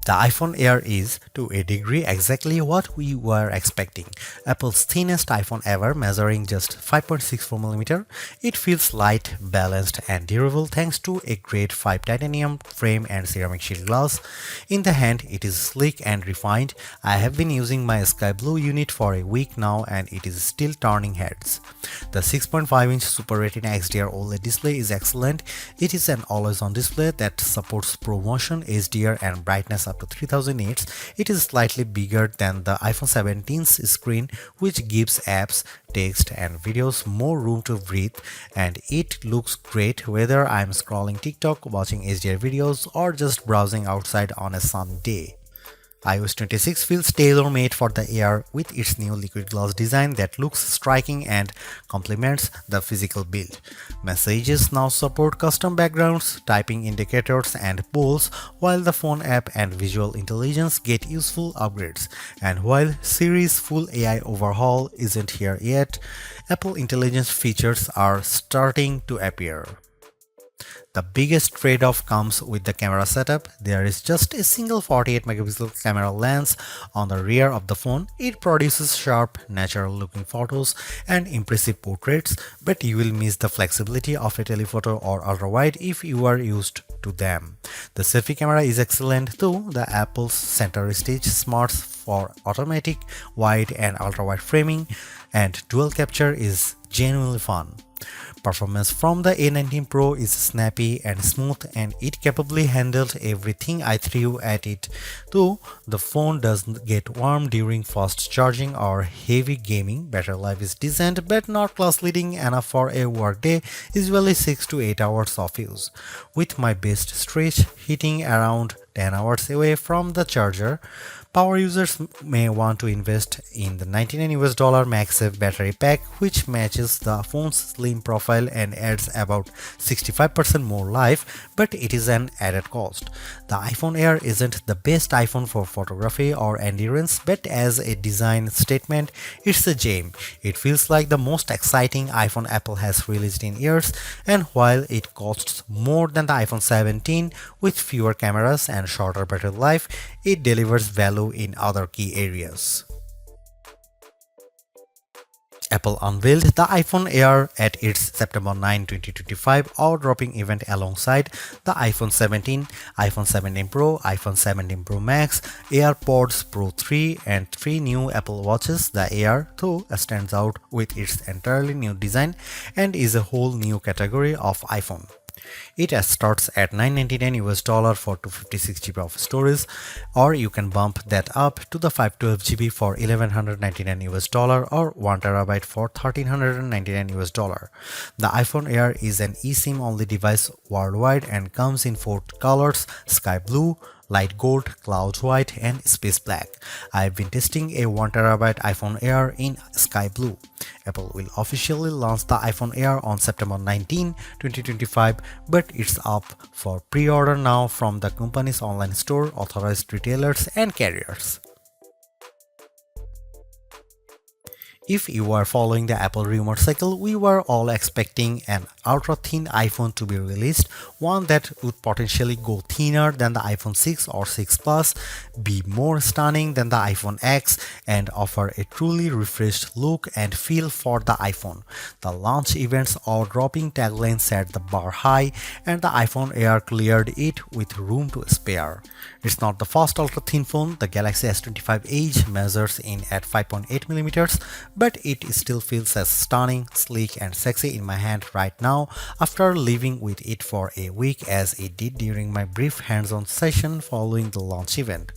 The iPhone Air is, to a degree, exactly what we were expecting. Apple's thinnest iPhone ever, measuring just 5.64mm. It feels light, balanced, and durable thanks to a grade 5 titanium frame and ceramic shield glass. In the hand, it is sleek and refined. I have been using my sky blue unit for a week now and it is still turning heads. The 6.5-inch Super Retina XDR OLED display is excellent. It is an always-on display that supports ProMotion, HDR, and brightness up to 3000 nits. It is slightly bigger than the iPhone 17's screen, which gives apps, text, and videos more room to breathe, and it looks great whether I'm scrolling TikTok, watching HDR videos, or just browsing outside on a sunny day. iOS 26 feels tailor-made for the Air with its new liquid glass design that looks striking and complements the physical build. Messages now support custom backgrounds, typing indicators, and polls, while the phone app and visual intelligence get useful upgrades. And while Siri's full AI overhaul isn't here yet, Apple Intelligence features are starting to appear. The biggest trade-off comes with the camera setup. There is just a single 48-megapixel camera lens on the rear of the phone. It produces sharp, natural-looking photos and impressive portraits, but you will miss the flexibility of a telephoto or ultra-wide if you are used to them. The selfie camera is excellent too. The Apple's center stage smarts for automatic, wide, and ultra-wide framing, and dual capture is genuinely fun. Performance from the A19 Pro is snappy and smooth, and it capably handled everything I threw at it, though the phone doesn't get warm during fast charging or heavy gaming. Battery life is decent but not class-leading enough for a workday, usually 6 to 8 hours of use, with my best stretch hitting around 10 hours away from the charger. Power users may want to invest in the $99 MagSafe Battery Pack, which matches the phone's slim profile and adds about 65% more life, but it is an added cost. The iPhone Air isn't the best iPhone for photography or endurance, but as a design statement, it's a gem. It feels like the most exciting iPhone Apple has released in years, and while it costs more than the iPhone 17 with fewer cameras and shorter battery life, it delivers value in other key areas. Apple unveiled the iPhone Air at its September 9, 2025 awe-dropping event alongside the iPhone 17, iPhone 17 Pro, iPhone 17 Pro Max, AirPods Pro 3, and 3 new Apple Watches. The Air, though, stands out with its entirely new design and is a whole new category of iPhone. It starts at $999 for 256 GB of storage, or you can bump that up to the 512 GB for $1,199 or 1 TB for $1,399. The iPhone Air is an eSIM only device worldwide and comes in 4 colors: sky blue, light gold, cloud white, and space black. I've been testing a 1 TB iPhone Air in sky blue. Apple will officially launch the iPhone Air on September 19, 2025, but it's up for pre-order now from the company's online store, authorized retailers, and carriers. If you are following the Apple rumor cycle, we were all expecting an ultra-thin iPhone to be released, one that would potentially go thinner than the iPhone 6 or 6 Plus, be more stunning than the iPhone X, and offer a truly refreshed look and feel for the iPhone. The launch event's awe-dropping tagline set the bar high, and the iPhone Air cleared it with room to spare. It's not the first ultra-thin phone. The Galaxy S25 Edge measures in at 5.8mm, but it still feels as stunning, sleek, and sexy in my hand right now after living with it for a week as it did during my brief hands-on session following the launch event.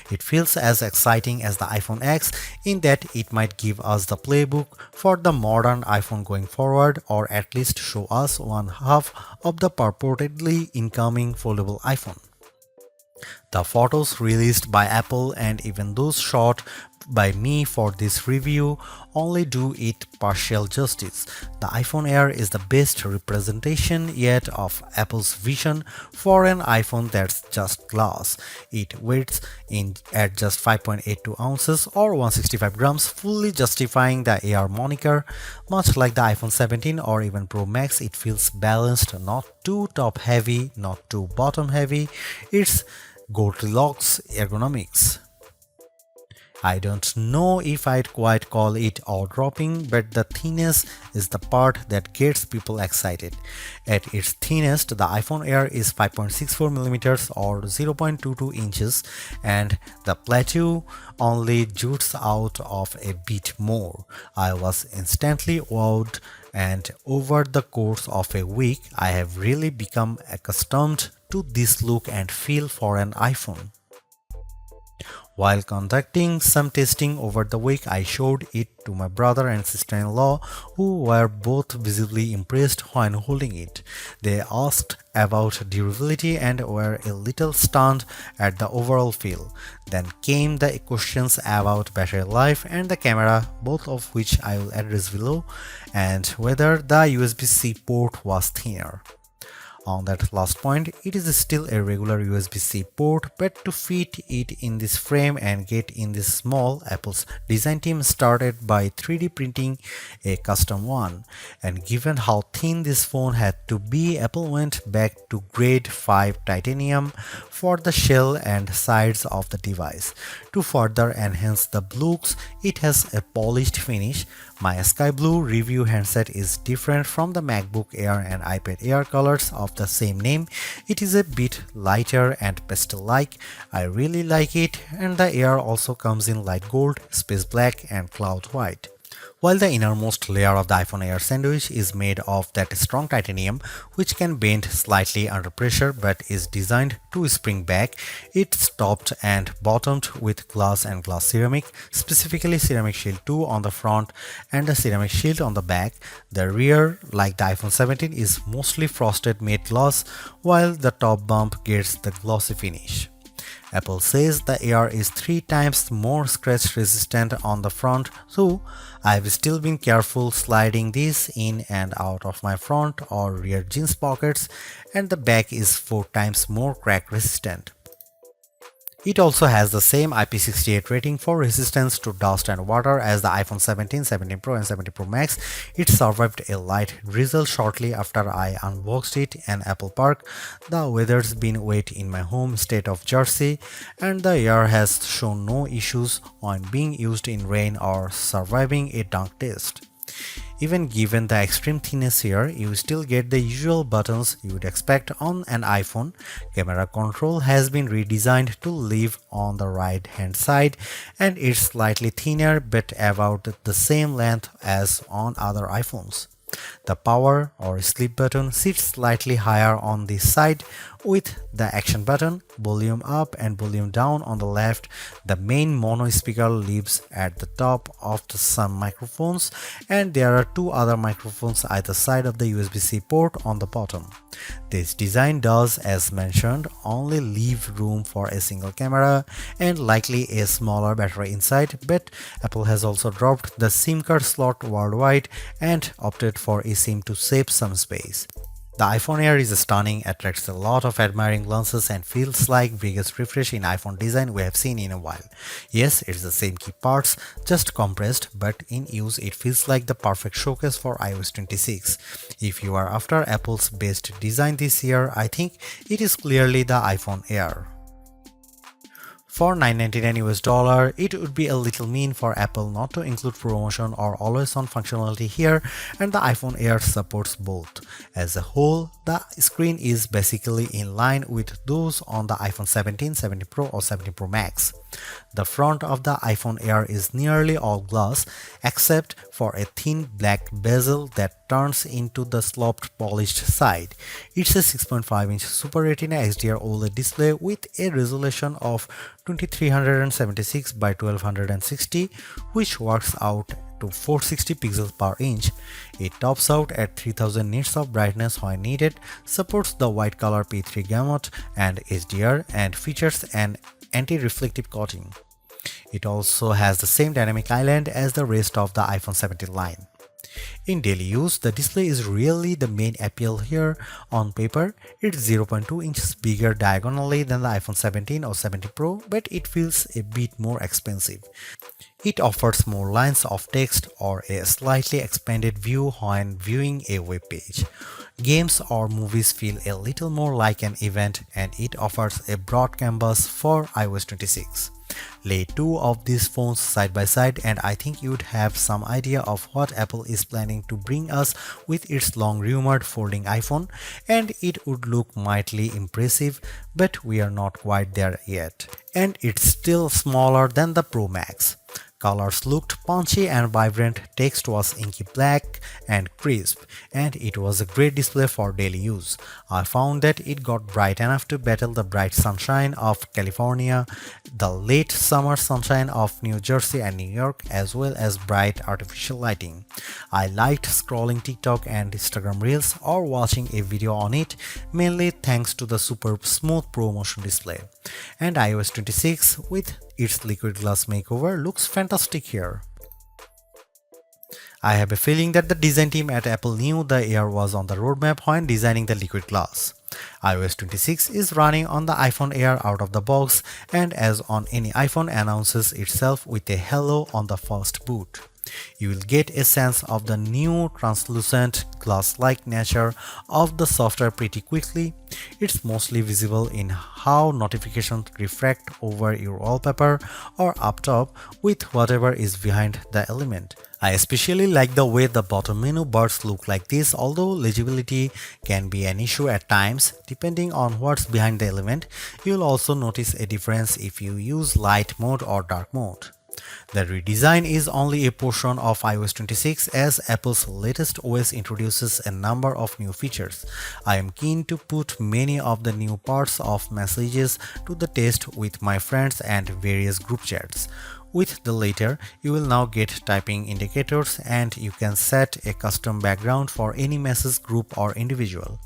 It feels as exciting as the iPhone X in that it might give us the playbook for the modern iPhone going forward, or at least show us one half of the purportedly incoming foldable iPhone. The photos released by Apple and even those shot by me for this review only do it partial justice. The iPhone Air is the best representation yet of Apple's vision for an iPhone that's just glass. It weighs in at just 5.82 ounces or 165 grams, fully justifying the Air moniker. Much like the iPhone 17 or even Pro Max, it feels balanced, not too top heavy, not too bottom heavy. It's Goldilocks ergonomics. I don't know if I'd quite call it awe-dropping, but the thinness is the part that gets people excited. At its thinnest, the iPhone Air is 5.64mm or 0.22 inches, and the plateau only jutes out of a bit more. I was instantly wowed, and over the course of a week, I have really become accustomed to this look and feel for an iPhone. While conducting some testing over the week, I showed it to my brother and sister-in-law, who were both visibly impressed when holding it. They asked about durability and were a little stunned at the overall feel. Then came the questions about battery life and the camera, both of which I will address below, and whether the USB-C port was thinner. On that last point, it is still a regular USB-C port, but to fit it in this frame and get in this small, Apple's design team started by 3D printing a custom one. And given how thin this phone had to be, Apple went back to grade 5 titanium for the shell and sides of the device. To further enhance the looks, it has a polished finish. My sky blue review handset is different from the MacBook Air and iPad Air colors of the same name. It is a bit lighter and pastel-like. I really like it, and the Air also comes in light gold, space black and cloud white. While the innermost layer of the iPhone Air sandwich is made of that strong titanium, which can bend slightly under pressure but is designed to spring back, it's topped and bottomed with glass and glass ceramic, specifically ceramic shield 2 on the front and a ceramic shield on the back. The rear, like the iPhone 17, is mostly frosted matte glass, while the top bump gets the glossy finish. Apple says the Air is 3 times more scratch resistant on the front, so I've still been careful sliding this in and out of my front or rear jeans pockets, and the back is 4 times more crack resistant. It also has the same IP68 rating for resistance to dust and water as the iPhone 17, 17 Pro and 17 Pro Max. It survived a light drizzle shortly after I unboxed it in Apple Park. The weather's been wet in my home state of Jersey, and the Air has shown no issues when being used in rain or surviving a dunk test. Even given the extreme thinness here, you still get the usual buttons you would expect on an iPhone. Camera control has been redesigned to live on the right hand side, and it's slightly thinner but about the same length as on other iPhones. The power or sleep button sits slightly higher on this side, with the action button, volume up and volume down on the left. The main mono speaker lives at the top of some microphones, and there are 2 other microphones either side of the USB-C port on the bottom. This design does, as mentioned, only leave room for a single camera and likely a smaller battery inside, but Apple has also dropped the SIM card slot worldwide and opted for eSIM to save some space. The iPhone Air is stunning, attracts a lot of admiring glances, and feels like biggest refresh in iPhone design we have seen in a while. Yes, it's the same key parts, just compressed, but in use it feels like the perfect showcase for iOS 26. If you are after Apple's best design this year, I think it is clearly the iPhone Air. For $999 US, it would be a little mean for Apple not to include promotion or always-on functionality here, and the iPhone Air supports both. As a whole, the screen is basically in line with those on the iPhone 17, 17 Pro or 17 Pro Max. The front of the iPhone Air is nearly all glass, except for a thin black bezel that turns into the sloped polished side. It's a 6.5-inch Super Retina XDR OLED display with a resolution of 2376 by 1260, which works out to 460 pixels per inch. It tops out at 3000 nits of brightness when needed, supports the white color P3 gamut and HDR, and features an anti-reflective coating. It also has the same dynamic island as the rest of the iPhone 17 line. In daily use, the display is really the main appeal here. On paper, it's 0.2 inches bigger diagonally than the iPhone 17 or 17 Pro, but it feels a bit more expensive. It offers more lines of text or a slightly expanded view when viewing a web page. Games or movies feel a little more like an event, and it offers a broad canvas for iOS 26. Lay two of these phones side by side and I think you'd have some idea of what Apple is planning to bring us with its long rumored folding iPhone, and it would look mightily impressive, but we are not quite there yet. And it's still smaller than the Pro Max. Colors looked punchy and vibrant, text was inky black and crisp, and it was a great display for daily use. I found that it got bright enough to battle the bright sunshine of California, the late summer sunshine of New Jersey and New York, as well as bright artificial lighting. I liked scrolling TikTok and Instagram Reels or watching a video on it, mainly thanks to the super smooth Pro Motion display. And iOS 26 with its liquid glass makeover looks fantastic here. I have a feeling that the design team at Apple knew the Air was on the roadmap when designing the liquid glass. iOS 26 is running on the iPhone Air out of the box, and as on any iPhone, announces itself with a hello on the first boot. You will get a sense of the new translucent glass-like nature of the software pretty quickly. It's mostly visible in how notifications refract over your wallpaper or up top with whatever is behind the element. I especially like the way the bottom menu bars look like this, although legibility can be an issue at times depending on what's behind the element. You'll also notice a difference if you use light mode or dark mode. The redesign is only a portion of iOS 26 as Apple's latest OS introduces a number of new features. I am keen to put many of the new parts of messages to the test with my friends and various group chats. With the latter, you will now get typing indicators and you can set a custom background for any message group or individual.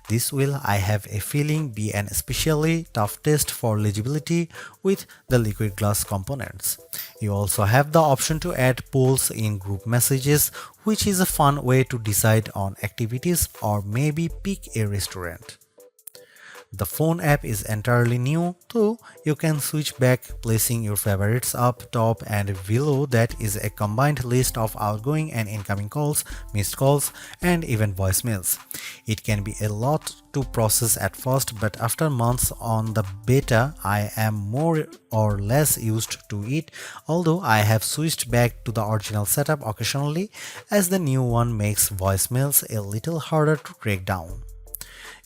This will, I have a feeling, be an especially tough test for legibility with the liquid glass components. You also have the option to add polls in group messages, which is a fun way to decide on activities or maybe pick a restaurant. The phone app is entirely new, though you can switch back, placing your favorites up top, and below that is a combined list of outgoing and incoming calls, missed calls, and even voicemails. It can be a lot to process at first, but after months on the beta, I am more or less used to it, although I have switched back to the original setup occasionally as the new one makes voicemails a little harder to track down.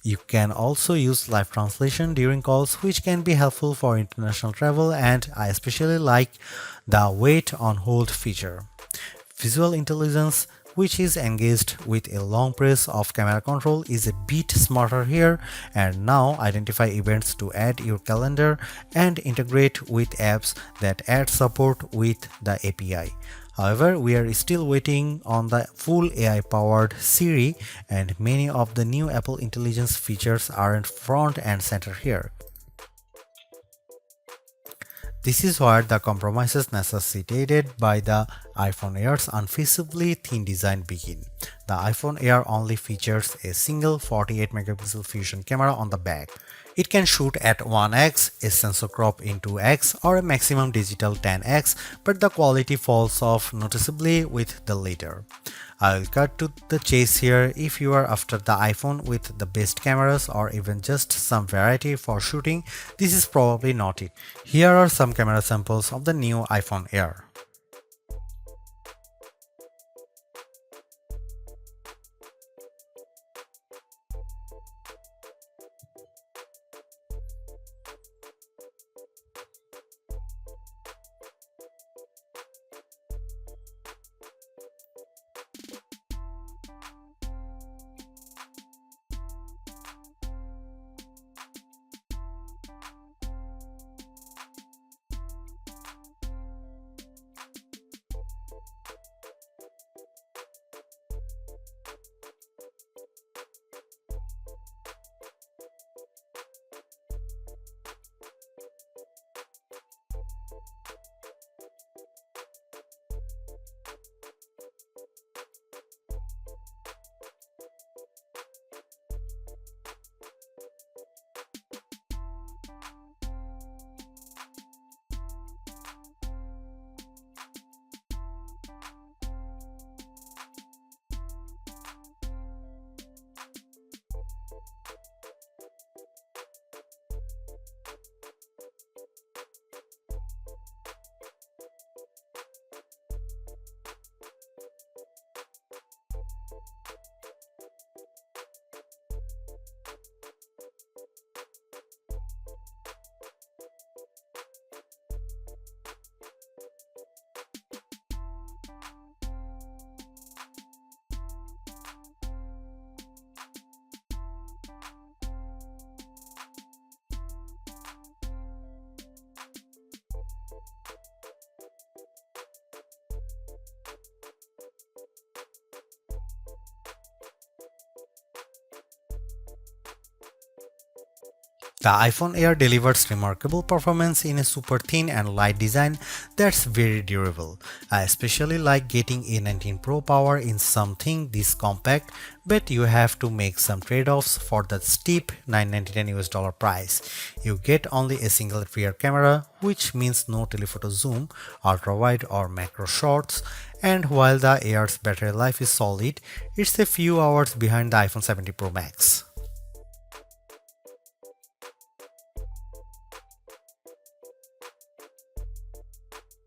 You can also use live translation during calls, which can be helpful for international travel, and I especially like the wait on hold feature. Visual intelligence, which is engaged with a long press of camera control, is a bit smarter here and now identify events to add your calendar and integrate with apps that add support with the API. However, we are still waiting on the full AI-powered Siri, and many of the new Apple Intelligence features aren't front and center here. This is where the compromises necessitated by the iPhone Air's unfeasibly thin design begin. The iPhone Air only features a single 48-megapixel fusion camera on the back. It can shoot at 1x, a sensor crop in 2x, or a maximum digital 10x, but the quality falls off noticeably with the latter. I'll cut to the chase here. If you are after the iPhone with the best cameras or even just some variety for shooting, this is probably not it. Here are some camera samples of the new iPhone Air. The iPhone Air delivers remarkable performance in a super thin and light design that's very durable. I especially like getting A19 Pro power in something this compact, but you have to make some trade-offs for that steep $999 price. You get only a single rear camera, which means no telephoto zoom, ultra-wide or macro shots, and while the Air's battery life is solid, it's a few hours behind the iPhone 70 Pro Max.